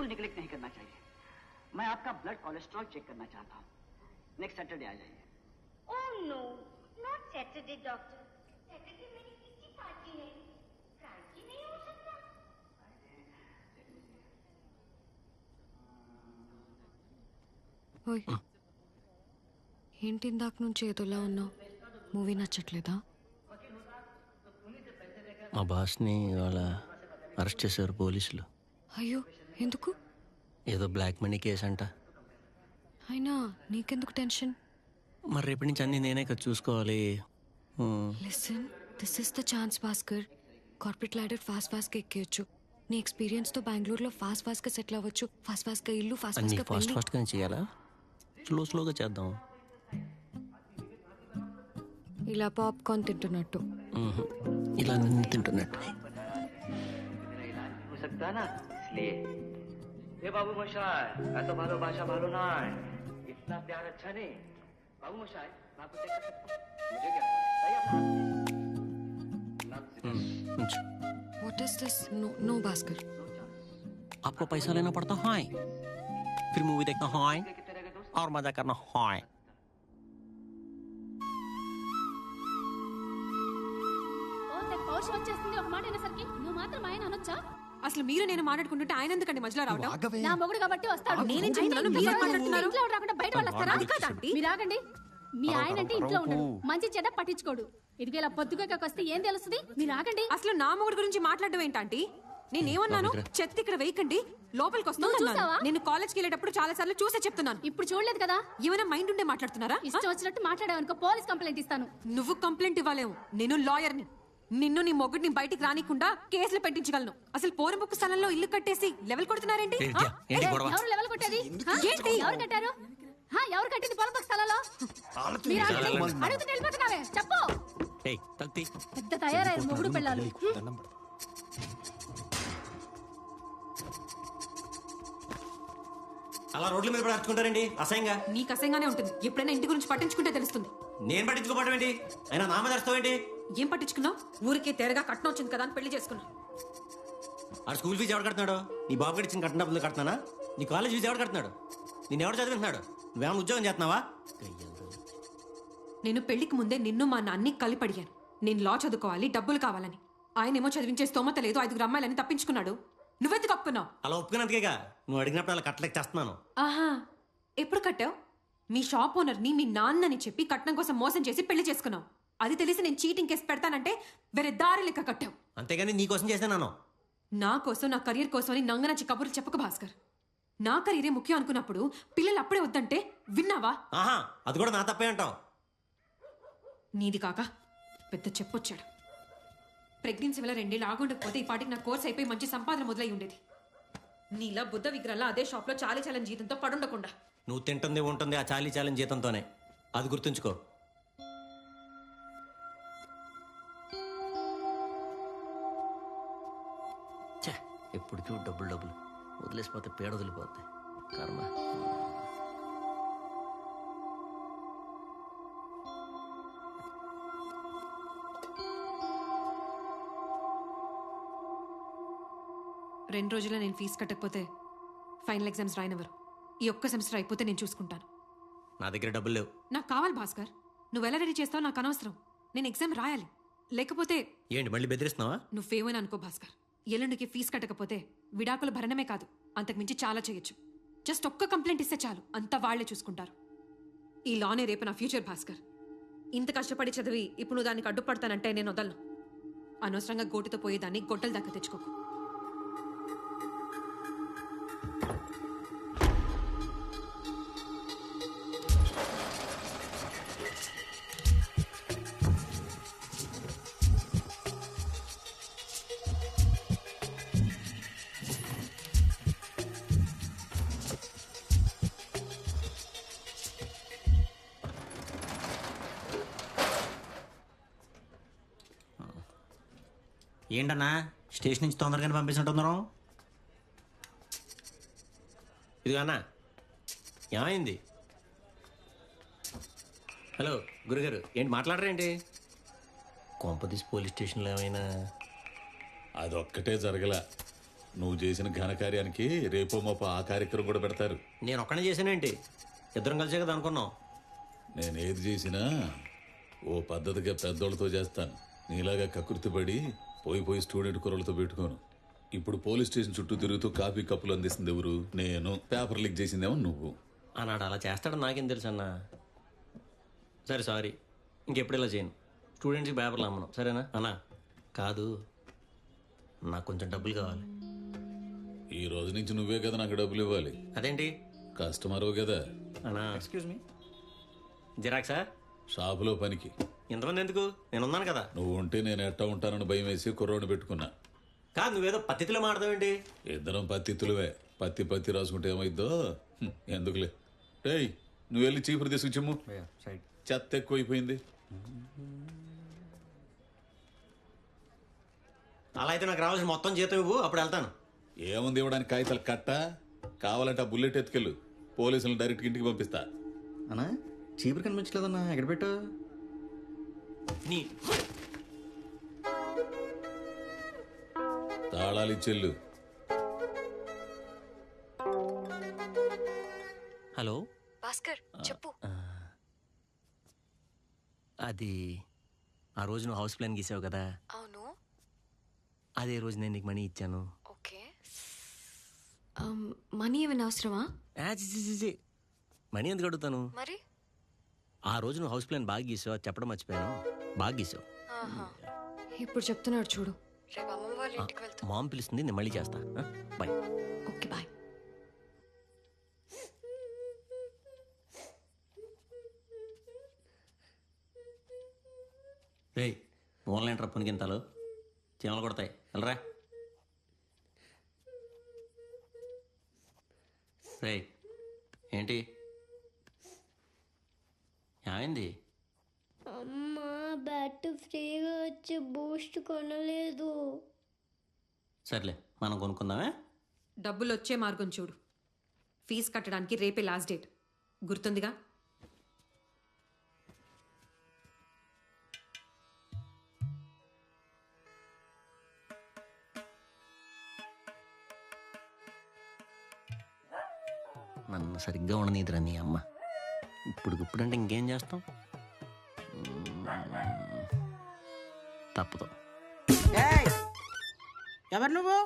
बिल्कुल निगलेक्ट नहीं करना चाहिए। मैं आपका ब्लड कोलेस्ट्रॉल चेक करना चाहता हूँ। नेक्स्ट सैटरडे आ जाइए। Oh no, not Saturday doctor. Saturday मेरी किसी पार्टी है, फ्राइडे नहीं हो सकता। ఓయ్ ఏంటి ఇందాక నుంచి ఏదోలా ఉన్నావు? మూవీ నచ్చట్లేదా? మా బాస్ని ఇవాళ అరెస్ట్ చేశారు పోలీసులు. అయ్యో ఎందుకు? ఏదో బ్లాక్ మనీ కేసు అంట. అయినా నీకెందుకు టెన్షన్? మరి రేపటి నుంచి అన్నీ నేనే కదా చూసుకోవాలి. Listen, this is the chance Bhaskar. Corporate ladder ఫాస్ట్గా ఎక్కేయచ్చు. నీ ఎక్స్పీరియన్స్తో బెంగళూరులో ఫాస్ట్గా సెటిల్ అవ్వచ్చు. ఫాస్ట్గా ఇల్లు, అన్నీ ఫాస్ట్గా ఫాస్ట్గానే చేయాలా? స్లోగా చేద్దాం. ఇలా పాప్కార్న్ తింటున్నట్టు. ఇలా నేను తింటున్నట్టు. हो सकता है ना, इसलिए ये बाबू मोशाय ऐसा भालो भाषा भालो ना है, इतना प्यार अच्छा नहीं। बाबू मोशाय मैं आपको चेक कर सकता हूँ? मुझे क्या सही ఉంచు. What is this? No Bhaskar. आपको पैसा लेना पड़ता है, फिर मूवी देखना है और मजा करना है. పౌరుషం వచ్చేస్తుంది ఒక మాట అనేసరికి. నువ్వు మాత్రం ఆయన అనొచ్చా? అసలు మీరు నేను మాట్లాడుకుంటుంటే ఆయన ఎందుకండి మధ్యలో రావడం? నా మొగుడు కాబట్టి వస్తాడు. నేనేం చెప్తున్నాను, మీరేం మాట్లాడుతున్నారు? ఇంట్లో రాకుండా బయట వాళ్ళు వస్తారా? మీరు ఆగండి. మీ ఆయన అంటే ఇంట్లో ఉండడు, మంచి చెడ్డ పట్టించుకోడు. ఇదిగో ఇలా పొద్దుగా వస్తే ఏం తెలుస్తుంది? మీరు ఆగండి. అసలు నా మొగుడు గురించి మాట్లాడడం ఏంటంటే నేనేమన్నాను? చెత్త ఇక్కడ వేయకండి, లోపలికి వస్తాను. చూసావా? నేను కాలేజ్కి వెళ్ళేటప్పుడు చాలా సార్లు చూసే చెప్తున్నాను. ఇప్పుడు చూడలేదు కదా? ఏమైనా మైండ్ ఉండే మాట్లాడుతున్నారా? ఇష్టం వచ్చినట్టు మాట్లాడావనుకో పోలీస్ కంప్లైంట్ ఇస్తాను. నువ్వు కంప్లైంట్ ఇవ్వలేవు, నేను లాయర్ని. నిన్ను నీ మొగుడిని బయటికి రానికుండా కేసులు పెట్టించగలను. అసలు పోరంబొక్కు స్థలంలో ఇల్లు కట్టేసి లెవెల్ కొడుతున్నారేంటి? ఎవరు లెవెల్ కొట్టేది? ఏంటి? ఎవరు కట్టారు? ఎవరు కట్టింది పొలంపొక్క స్థలాల్లో? మీరు ఆగండి. అడుగుతూ వెళ్ళిపోతున్నావే, చెప్పు. పెద్ద తయారయ్యారు మొగుడు పిల్లలు. అలా రోడ్ల మీద పడుచుకుంటారండి అసహ్యంగా. నీకు అసహ్యంగానే ఉంటుంది. ఎప్పుడైనా ఇంటి గురించి పట్టించుకుంటే తెలుస్తుంది. నేను పట్టించుకోవడం ఏంటి? అయినా నా మీద అరుస్తావేంటి? ఏం పట్టించుకున్నావు? ఊరికే తెరగా కట్నం వచ్చింది కదా అని పెళ్లి చేసుకున్నావు. ఆ స్కూల్ ఫీజు ఎవరు కడుతున్నాడు? నీ బాబు గడి ఇచ్చిన కట్టిన డబ్బులు కడుతున్నానా? నీ కాలేజ్ ఫీజు ఎవరు కడుతున్నాడు? నేను ఎవరు చదివిస్తున్నాడు? నువ్వేమన్నా ఉద్యోగం చేస్తున్నావా? నేను పెళ్లికి ముందే నిన్ను మా నాన్ని కలిపి అడిగాను, నేను లా చదువుకోవాలి, డబ్బులు కావాలని. ఆయనేమో చదివించే స్తోమత లేదు, 5 అమ్మాయిలని తప్పించుకున్నాడు. నువ్వెందుకు ఒప్పుకున్నావు? అలా ఒప్పుకున్నందుకేగా నువ్వు అడిగినప్పుడు అలా కట్టలేక చేస్తున్నాను. ఆహా, ఎప్పుడు కట్టావు? మీ షాప్ ఓనర్ని మీ నాన్నని చెప్పి కట్నం కోసం మోసం చేసి పెళ్లి చేసుకున్నావు. అది తెలిసి నేను చీటింగ్ కేసు పెడతానంటే వేరే దారి లెక్క కట్టావు. అంతేగాని నీకోసం చేశాను. నా కోసం, నా కెరీర్ కోసం అని నంగనచ్చి కబుర్లు చెప్పక భాస్కర్. నా కెరీరే ముఖ్యం అనుకున్నప్పుడు పిల్లలు అప్పుడే వద్దంటే విన్నావా? ఆహా, అది కూడా నా తప్పే అంటావు. నీది కాక పెద్ద చెప్పొచ్చాడు. ప్రెగ్నెన్సీ వల్ల 2 ఏళ్ళు ఆగుండకపోతే ఈ పాటికి నా కోర్స్ అయిపోయి మంచి సంపాదన మొదలై ఉండేది. నీలా బుద్ధ విగ్రహాల అదే షాప్లో చాలీ జీతంతో పడుండకుండా. నువ్వు తింటుంది ఉంటుంది ఆ చాలీ జీతంతోనే, అది గుర్తుంచుకో. ఎప్పుడు చూడు డబ్బులు వదిలేసిపోతే పేడ వదిలిపోతాయి. కర్మ. రెండు రోజుల్లో నేను ఫీజు కట్టకపోతే ఫైనల్ ఎగ్జామ్స్ రాయనవరు. ఈ ఒక్క సెమిస్టర్ అయిపోతే నేను చూసుకుంటాను. నా దగ్గర డబ్బులు లేవు. నాకు కావాలి భాస్కర్. నువ్వు ఎలా రెడీ చేస్తావు నాకు అనవసరం. నేను ఎగ్జామ్ రాయాలి. లేకపోతే ఏంటి మళ్ళీ బెదిరిస్తున్నావా? నువ్వేమని అనుకో భాస్కర్. ఎల్లుండికి ఫీజు కట్టకపోతే విడాకుల భరణమే కాదు, అంతకుమించి చాలా చేయొచ్చు. జస్ట్ ఒక్క కంప్లైంట్ ఇస్తే చాలు, అంతా వాళ్లే చూసుకుంటారు. ఈ లానే రేపు నా ఫ్యూచర్ భాస్కర్. ఇంత కష్టపడి చదివి ఇప్పుడు నువ్వు దానికి అడ్డుపడతానంటే నేను వదలను. అనవసరంగా గోటితో పోయేదాన్ని గొడ్డల దాకా తెచ్చుకోకు. ఏంటన్నా స్టేషన్ నుంచి తొందరగానే పంపిస్తుంటున్నాం? ఇదిగో అన్నా, ఏమైంది? హలో గురుగారు, ఏంటి మాట్లాడరేంటి? కొంపదీసి పోలీస్ స్టేషన్లో ఏమైనా? అదొక్కటే జరగల. నువ్వు చేసిన ఘనకార్యానికి రేపో మాపో ఆ కార్యక్రమం కూడా పెడతారు. నేను ఒక్కనే చేశానేంటి? ఇద్దరం కలిసే కదా అనుకున్నాం. నేను ఏది చేసినా ఓ పద్ధతిగా పెద్దోళ్ళతో చేస్తాను. నీలాగా కకృతిపడి పోయి స్టూడెంట్ కుర్రలతో పెట్టుకోను. ఇప్పుడు పోలీస్ స్టేషన్ చుట్టూ తిరుగుతూ కాఫీ కప్పులు అందిస్తుంది ఎవరు? నేను. పేపర్ లీక్ చేసిందేమో నువ్వు. అన్నాడు అలా చేస్తాడని నాకేం తెలుసు అన్న. సరే సారీ, ఇంకెప్పుడు ఇలా చేయను. స్టూడెంట్స్కి పేపర్లు అమ్మను, సరేనా అన్నా? కాదు, నాకు కొంచెం డబ్బులు కావాలి. ఈ రోజు నుంచి నువ్వే కదా నాకు డబ్బులు ఇవ్వాలి. అదేంటి? కస్టమరు కదా. అన్నా ఎక్స్క్యూజ్ మీ, జిరాక్సా? షాపులో పనికి. ఇంతమంది ఎందుకు? నేను ఉన్నాను కదా. నువ్వు ఉంటే నేను ఎట్టా ఉంటానని భయం వేసి కుర్రోని పెట్టుకున్నా. కాదు, నువ్వేదో పద్ధతిలో మాడతావేంటి? ఇద్దరం పత్తిత్తులువే. పత్తి రాసుకుంటే ఏమైద్దో ఎందుకులే. రేయ్, నువ్వు వెళ్ళి చీపురు తీసుకొచ్చిమ్ము. చెత్త ఎక్కువైపోయింది. అలా అయితే నాకు రావాల్సిన మొత్తం జీతం ఇవ్వు, అప్పుడు వెళ్తాను. ఏముంది ఇవ్వడానికి? కాగితాలు కట్ట. కావాలంటే ఆ బుల్లెట్ ఎత్తుకెళ్ళు, పోలీసులను డైరెక్ట్ ఇంటికి పంపిస్తా. అన్నా చీపురు కనిపించలేదన్నా, ఎక్కడ పెట్టు? నీ తాళాలు ఇచ్చెళ్ళు. హలో భాస్కర్ చెప్పు. అది ఆ రోజు నువ్వు హౌస్ ప్లాన్ గీసావు కదా, అవును. అదే రోజు నేను నీకు మనీ ఇచ్చాను. ఓకే. మనీ ఏమైనా అవసరమా? మనీ ఎందుకు అడుగుతాను? మరి ఆ రోజు నువ్వు హౌస్ ప్లాన్ బాగా గీసావు, అది చెప్పడం మర్చిపోయాను. బాగా గీసావు. ఇప్పుడు చెప్తున్నాడు చూడు. రేపు అమ్మమ్మ వాళ్ళ ఇంటికి వెళ్తా. మామ్ పిలుస్తుంది, నేను మళ్ళీ చేస్తా. బాయ్. Okay bye. రే, ఆన్లైన్ ట్రప్పుని గింతలు చీమలు కొడతాయి, వెళ్ళరా. రే ఏంటి ఏమైంది? అమ్మ బ్యాట్ ఫ్రీగా వచ్చి బూస్ట్ కొనలేదు. సర్లే, మనం కొనుక్కుందామే. డబ్బులు వచ్చే మార్గం చూడు. ఫీజు కట్టడానికి రేపే లాస్ట్ డేట్, గుర్తుందిగా? నన్ను సరిగ్గా ఉండనీదిరా నీ అమ్మ. ఇప్పుడంటే ఇంకేం చేస్తాం? తప్పదు. ఎవరు నువ్వు?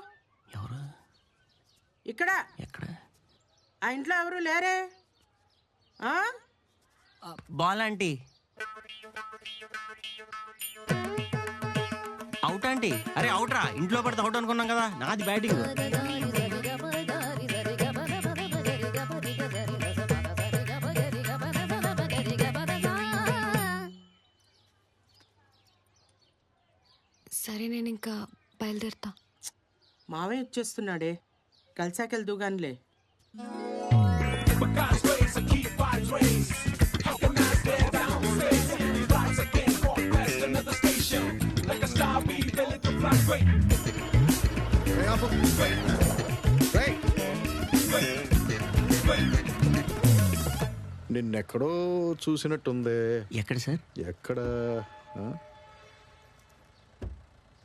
ఎవరు? ఇక్కడ ఎక్కడ? ఆ ఇంట్లో ఎవరు లేరే? Ball aunty. Out aunty. అరే అవుట్ రా, ఇంట్లో పడితే అవుట్ అనుకున్నాం కదా, నాది బ్యాటింగ్. సరే, నేను ఇంకా బయలుదేరుతా. మావయ్య వచ్చేస్తున్నాడే, కలిసాకెళ్దుగానిలే. నిన్నెక్కడో చూసినట్టుంది. ఎక్కడ సార్? ఎక్కడ?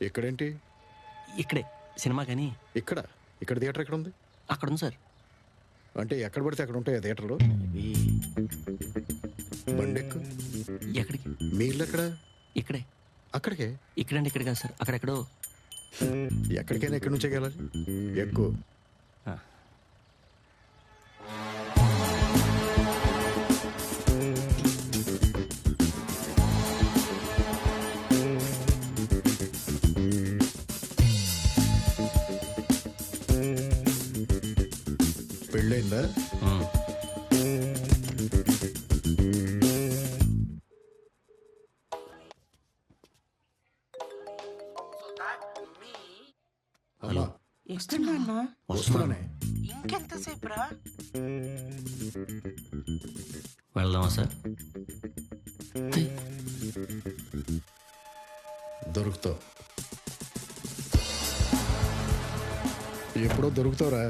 ఎక్కడేంటి? ఇక్కడే సినిమా. కానీ ఇక్కడ థియేటర్ ఎక్కడ ఉంది? అక్కడ ఉంది సార్. అంటే ఎక్కడ పడితే అక్కడ ఉంటాయి థియేటర్లు? బండెక్కు. ఎక్కడికి? మీ ఇల్లు ఎక్కడ? ఇక్కడే. అక్కడికే? ఇక్కడంటే ఇక్కడ కాదు సార్, అక్కడెక్కడో. ఎక్కడికైనా ఎక్కడి నుంచే వెళ్ళాలి. ఎక్కువ పెళ్ళైందా? హలో, ఎక్కడన్నా? వస్తున్నానే. ఇంకెంతసేపు రా? వెళ్దామా సార్? దొరుకుతావు. ఎప్పుడో దొరుకుతావురా,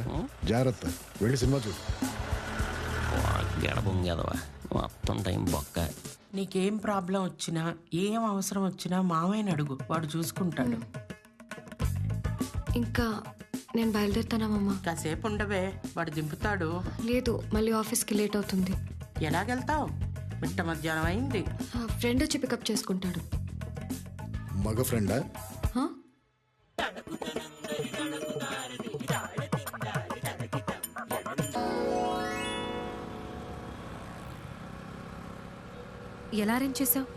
జాగ్రత్త. వెళ్ళి సినిమా చూడు. గడబొంగేదవా, మొత్తం టైం బొక్క. నీకేం ప్రాబ్లం వచ్చినా, ఏం అవసరం వచ్చినా మావయ్యని అడుగు, వాడు చూసుకుంటాడు. ఇంకా నేను బయలుదేరుతానమ్మా. కాసేపు ఉండవే, వాడు దింపుతాడు. లేదు, మళ్ళీ ఆఫీస్కి లేట్ అవుతుంది. ఎలాగెళ్తావు? మిట్ట మధ్యాహ్నం అయింది. ఫ్రెండ్ వచ్చి పికప్ చేసుకుంటాడు. మగ ఫ్రెండా? హా? ఎలా అరేంజ్ చేసావు?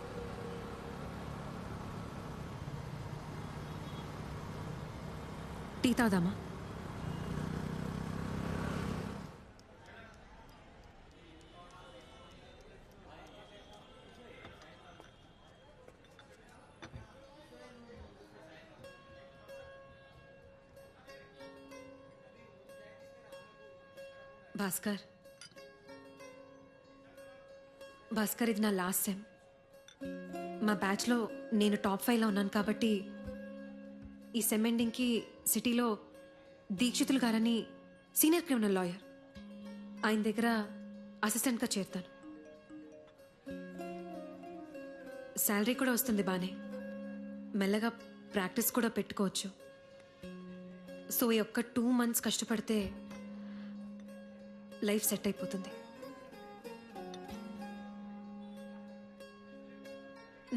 టీ తాగుదామా? భాస్కర్, ఇది నా లాస్ట్ సెమ్. మా బ్యాచ్లో నేను టాప్ 5లో ఉన్నాను కాబట్టి ఈ సెమ్ ఎండింగ్కి సిటీలో దీక్షితులు గారని సీనియర్ క్రిమినల్ లాయర్, ఆయన దగ్గర అసిస్టెంట్గా చేరుతాను. శాలరీ కూడా వస్తుంది బానే, మెల్లగా ప్రాక్టీస్ కూడా పెట్టుకోవచ్చు. సో ఈ ఒక్క 2 months కష్టపడితే లైఫ్ సెట్ అయిపోతుంది.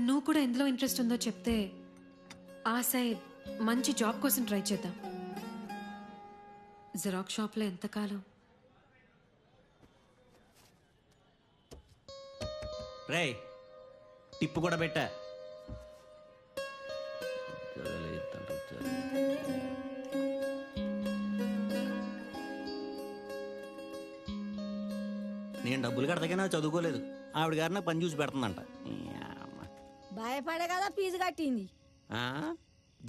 నువ్వు కూడా ఎందులో ఇంట్రెస్ట్ ఉందో చెప్తే ఆ సైడ్ మంచి జాబ్ కోసం ట్రై చేద్దాం. జిరాక్స్ షాప్లో ఎంతకాలం? రేయ్, టిప్పు కూడా పెట్టా. నేను డబ్బులు కడతాగా చదువుకోలేదు. ఆవిడ గారు నాకు పని చూసి పెడుతుందంట. భయపడే కదా ఫీజు కట్టింది.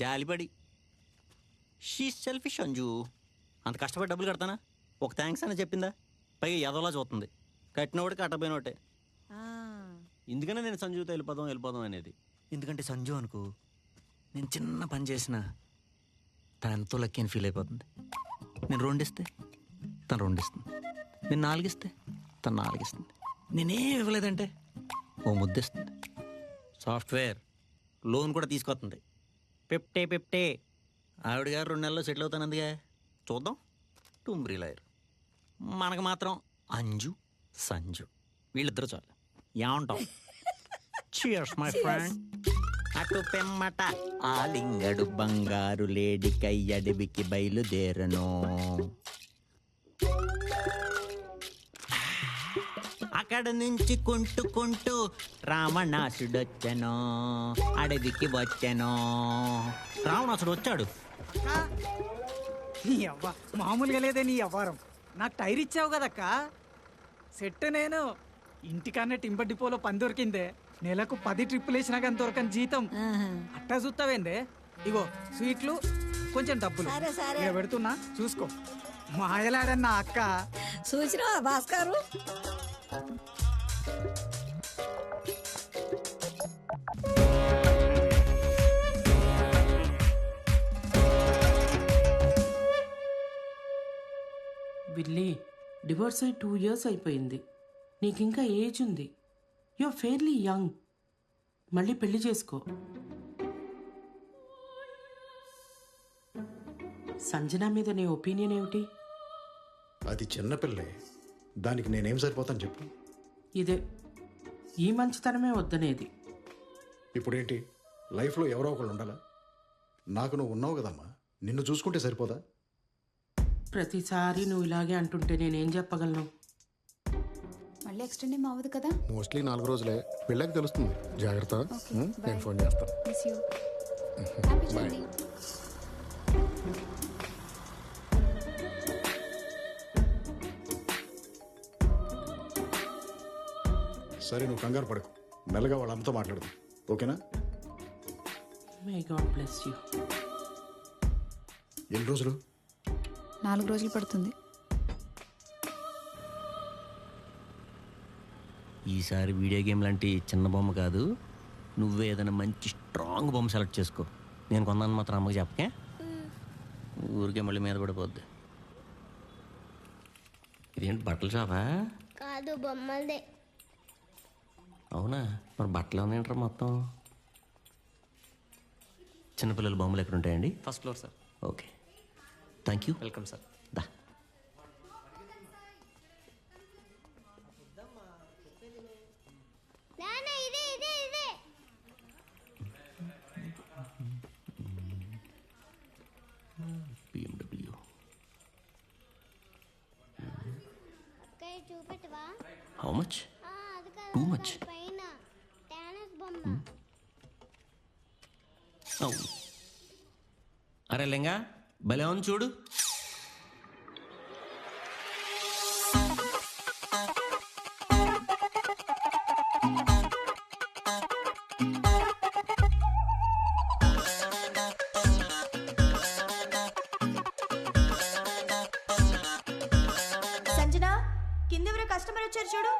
జాలిపడి. She selfish Anju. అంత కష్టపడి డబ్బులు కడతానా? ఒక థ్యాంక్స్ అని చెప్పిందా? పైగా ఎదవలా చూస్తుంది. కట్టినోడు కట్టపోయినోటే. ఎందుకనే నేను సంజుతో వెళ్ళిపోదాం అనేది. ఎందుకంటే సంజు అనుకో, నేను చిన్న పని చేసిన తను ఎంతో లక్కీ అని ఫీల్ అయిపోతుంది. నేను 2 ఇస్తే తను 2 ఇస్తుంది. నేను 4 ఇస్తే తను 4 ఇస్తుంది. నేనేం ఇవ్వలేదంటే ఓ ముద్దిస్తుంది. సాఫ్ట్వేర్ లోన్ కూడా తీసుకొస్తుంది. పెప్టే ఆవిడ గారు 2 నెలల్లో సెటిల్ అవుతానందుగా. చూద్దాం. టుమ్రీ లాయర్. మనకు మాత్రం అంజు సంజు వీళ్ళిద్దరు చాలు. ఏమంటాం? Cheers, my friend. అటు పెమ్మట ఆలింగడు బంగారు లేడికై అడవికి బయలుదేరను. అక్కడ నుంచి కుంటూ రావణాసుడొచ్చను, అడవికి వచ్చాను. రావణాసుడు వచ్చాడు. నీ అవ్వ మామూలుగా లేదే నీ అవ్వారం. నాకు టైర్ ఇచ్చావు కదక్క. సెట్ నేను ఇంటికన్నా టింబర్ డిపోలో పని దొరికిందే. నెలకు 10 ట్రిప్పులు వేసినా కానీ దొరకని జీతం. అట్టా చూస్తావేందే? ఇగో స్వీట్లు, కొంచెం డబ్బులు ఇక పెడుతున్నా, చూసుకో. మాయలాడన్నా అక్క. చూసినావా భాస్కరు? విల్లీ, డివోర్స్ అయి 2 years అయిపోయింది. నీకింకా ఏజ్ ఉంది. You are fairly young. మళ్ళీ పెళ్లి చేసుకో. సంజన మీద నీ ఒపీనియన్ ఏమిటి? అది చిన్నపిల్లే, దానికి నేనేం సరిపోతాను చెప్పు. ఇదే ఈ మంచితనమే వద్దనేది. ఇప్పుడేంటి, లైఫ్లో ఎవరో ఒకళ్ళు ఉండాలా? నాకు నువ్వు ఉన్నావు కదమ్మా, నిన్ను చూసుకుంటే సరిపోదా? ప్రతిసారి నువ్వు ఇలాగే అంటుంటే నేనేం చెప్పగలను? మళ్ళీ ఎక్స్టెండ్ ఏం అవ్వదు కదా? మోస్ట్లీ 4 రోజులే, వెళ్ళాక తెలుస్తుంది. జాగ్రత్త. నేను ఫోన్ చేస్తాను. బాయ్. సరే, నువ్వు కంగారు పడకు. మెల్లగా వాళ్ళ అమ్మతో మాట్లాడదు, ఓకేనా? May God bless you. ఎన్ని రోజులు? 4 రోజులు పడుతుంది. ఈసారి వీడియో గేమ్ లాంటి చిన్న బొమ్మ కాదు, నువ్వే ఏదైనా మంచి స్ట్రాంగ్ బొమ్మ సెలెక్ట్ చేసుకో. నేను కొన్నాను మాత్రం అమ్మకి చెప్పకే. ఊరికే మళ్ళీ మీద పడిపోద్ది. ఇదేంటి బట్టల షాపా? కాదు, బొమ్మలదే. అవునా? మరి బట్టలు ఉన్నాయంటారా మొత్తం? చిన్నపిల్లల బొమ్మలు ఎక్కడ ఉంటాయండి? First floor sir. Okay. Thank you. Welcome sir. దా. నాన్న ఇదే ఇదే ఇదే BMW. కై చూపెట్టవా? How much? అది కాదు, టూ మచ్. పైన టానస్ బొమ్మ. అరే లెంగా భలే ఉంది చూడు. సంజన, కిందెవరో కస్టమర్ వచ్చారు చూడు.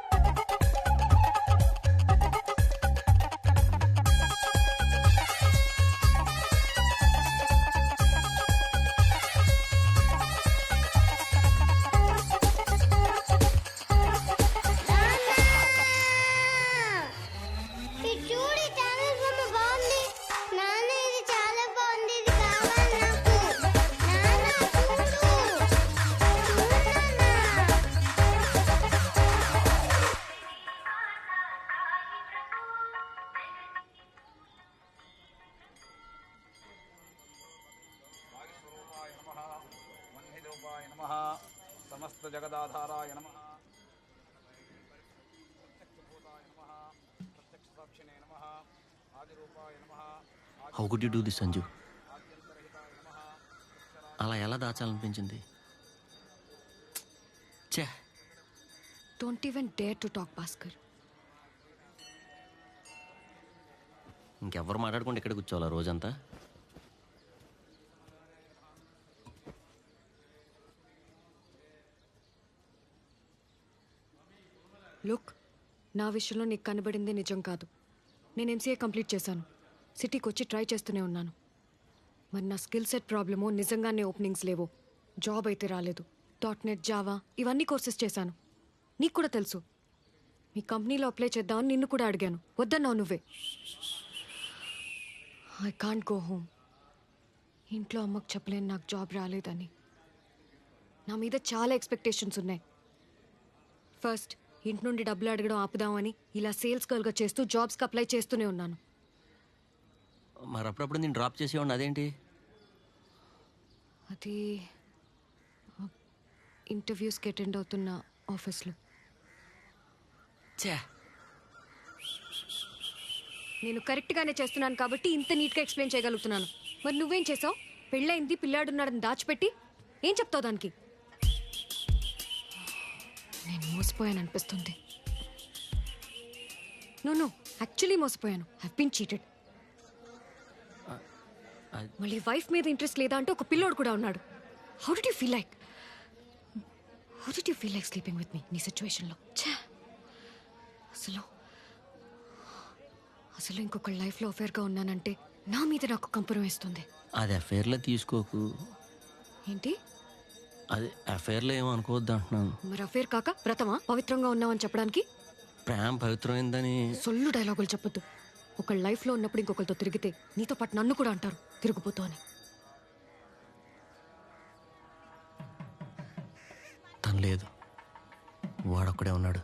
ఇది చూడు, ఈ టానస్ బొమ్మ బాగుంది. నాన్న ఇది చాలా బాగుంది, ఇది కావాలి నాకు. నాన్న చూడు, చూడు నాన్న. సమస్త జగదాధారాయ నమః. How could you do this Sanju? అలా ఎలా దాచాలనిపించింది? ఛే, don't even dare to talk Bhaskar. ఇంకెవ్వరు మాట్లాడుకుంటే ఇక్కడ కూర్చోవాలా రోజంతా? లుక్, నా విషయంలో నీకు కనబడింది నిజం కాదు. నేను ఎంసీఏ కంప్లీట్ చేశాను. సిటీకి వచ్చి ట్రై చేస్తూనే ఉన్నాను. మరి నా స్కిల్ సెట్ ప్రాబ్లమో నిజంగానే ఓపెనింగ్స్ లేవో. జాబ్ అయితే రాలేదు. .NET, జావా ఇవన్నీ కోర్సెస్ చేశాను. నీకు కూడా తెలుసు. మీ కంపెనీలో అప్లై చేద్దామని నిన్ను కూడా అడిగాను, వద్దన్నావు నువ్వే. I can't go home. ఇంట్లో అమ్మకు చెప్పలేను నాకు జాబ్ రాలేదని. నా మీద చాలా ఎక్స్పెక్టేషన్స్ ఉన్నాయి. ఫస్ట్ ఇంటి నుండి డబ్బులు అడగడం ఆపుదామని ఇలా సేల్స్ గర్ల్గా చేస్తూ జాబ్స్కి అప్లై చేస్తూనే ఉన్నాను. మరి అప్పుడప్పుడు నేను డ్రాప్ చేసేవాడిని, అదేంటి? అది ఇంటర్వ్యూస్కి అటెండ్ అవుతున్న ఆఫీస్లో. నేను కరెక్ట్గానే చేస్తున్నాను కాబట్టి ఇంత నీట్గా ఎక్స్ప్లెయిన్ చేయగలుగుతున్నాను. మరి నువ్వేం చేసావు? పెళ్ళయింది, పిల్లాడున్నాడని దాచిపెట్టి ఏం చెప్తావు దానికి? నేను మోసపోయాను అనిపిస్తుంది. నో యాక్చువల్లీ మోసపోయాను. Have been cheated. మళ్ళీ వైఫ్ మీద ఇంట్రెస్ట్ లేదా అంటే ఒక పిల్లోడు కూడా ఉన్నాడు. How did you feel like sleeping with me నీ సిచ్యువేషన్లో? అసలు ఇంకొక లైఫ్లో అఫేర్గా ఉన్నానంటే నా మీద నాకు కంపరం వేస్తుంది. అది అఫేర్లో తీసుకోకు. ఏంటి? అది అఫేర్లో ఏమో అనుకోవద్దు అంటున్నాను. మరి అఫేర్ కాక వ్రతమా పవిత్రంగా ఉన్నామని చెప్పడానికి? ప్రేమ పవిత్రమైందని సొల్లు డైలాగులు చెప్పొద్దు. ఒక లైఫ్లో ఉన్నప్పుడు ఇంకొకరితో తిరిగితే నీతో పాటు నన్ను కూడా అంటారు తిరుగుపోతూ అని. తను లేదు, వాడొక్కడే ఉన్నాడు.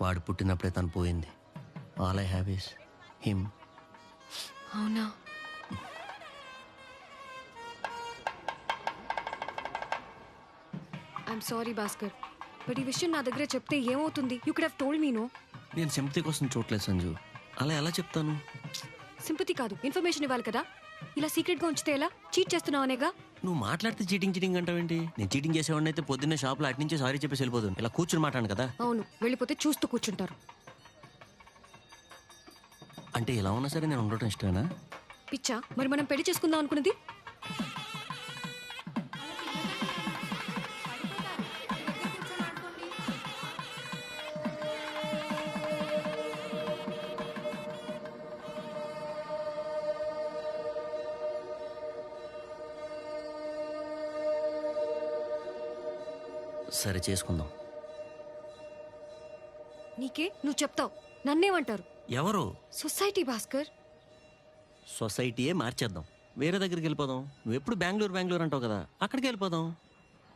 వాడు పుట్టినప్పుడే తను పోయింది. All I have is him. అవునా? ఐఎమ్ సారీ భాస్కర్, బట్ ఈ విషయం నా దగ్గర చెప్తే ఏమవుతుంది? You could have told me. No, నేను సింపతి కోసం చూడలేదు సంజు. అలా ఎలా చెప్తాను? సింపతి కాదు, ఇన్ఫర్మేషన్ ఇవ్వాలి కదా. ఇలా సీక్రెట్గా ఉంచితే ఎలా? చీట్ చేస్తున్నావు అనేగా. నువ్వు మాట్లాడితే చీటింగ్ అంటావేంటి? నేను చీటింగ్ చేసేవాడిని అయితే పొద్దున్నే షాప్లో అటు నుంచే సారీ చెప్పేసి వెళ్ళిపోతుంది. ఇలా కూర్చుని మాట్లాడు కదా. అవును, వెళ్ళిపోతే చూస్తూ కూర్చుంటారు. అంటే ఎలా ఉన్నా సరే నేను ఉండటం ఇష్టమేనా? పిచ్చా? మరి మనం పెళ్లి చేసుకుందాం అనుకున్నది? సరే చేసుకుందాం. నీకే నువ్వు చెప్తావు, నన్నేమంటారు? ఎవరు? సొసైటీ భాస్కర్. సొసైటీయే మార్చేద్దాం. వేరే దగ్గరికి వెళ్ళిపోదాం. నువ్వు ఎప్పుడు బెంగళూరు అంటావు కదా, అక్కడికి వెళ్ళిపోదాం.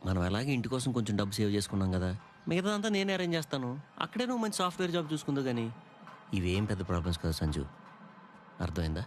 మనం అలాగే ఇంటి కోసం కొంచెం డబ్బు సేవ్ చేసుకున్నాం కదా, మిగతాదంతా నేనే అరేంజ్ చేస్తాను. అక్కడే నువ్వు మంచి సాఫ్ట్వేర్ జాబ్ చూసుకుందో కానీ ఇవేం పెద్ద ప్రాబ్లమ్స్ కదా సంజు, అర్థమైందా?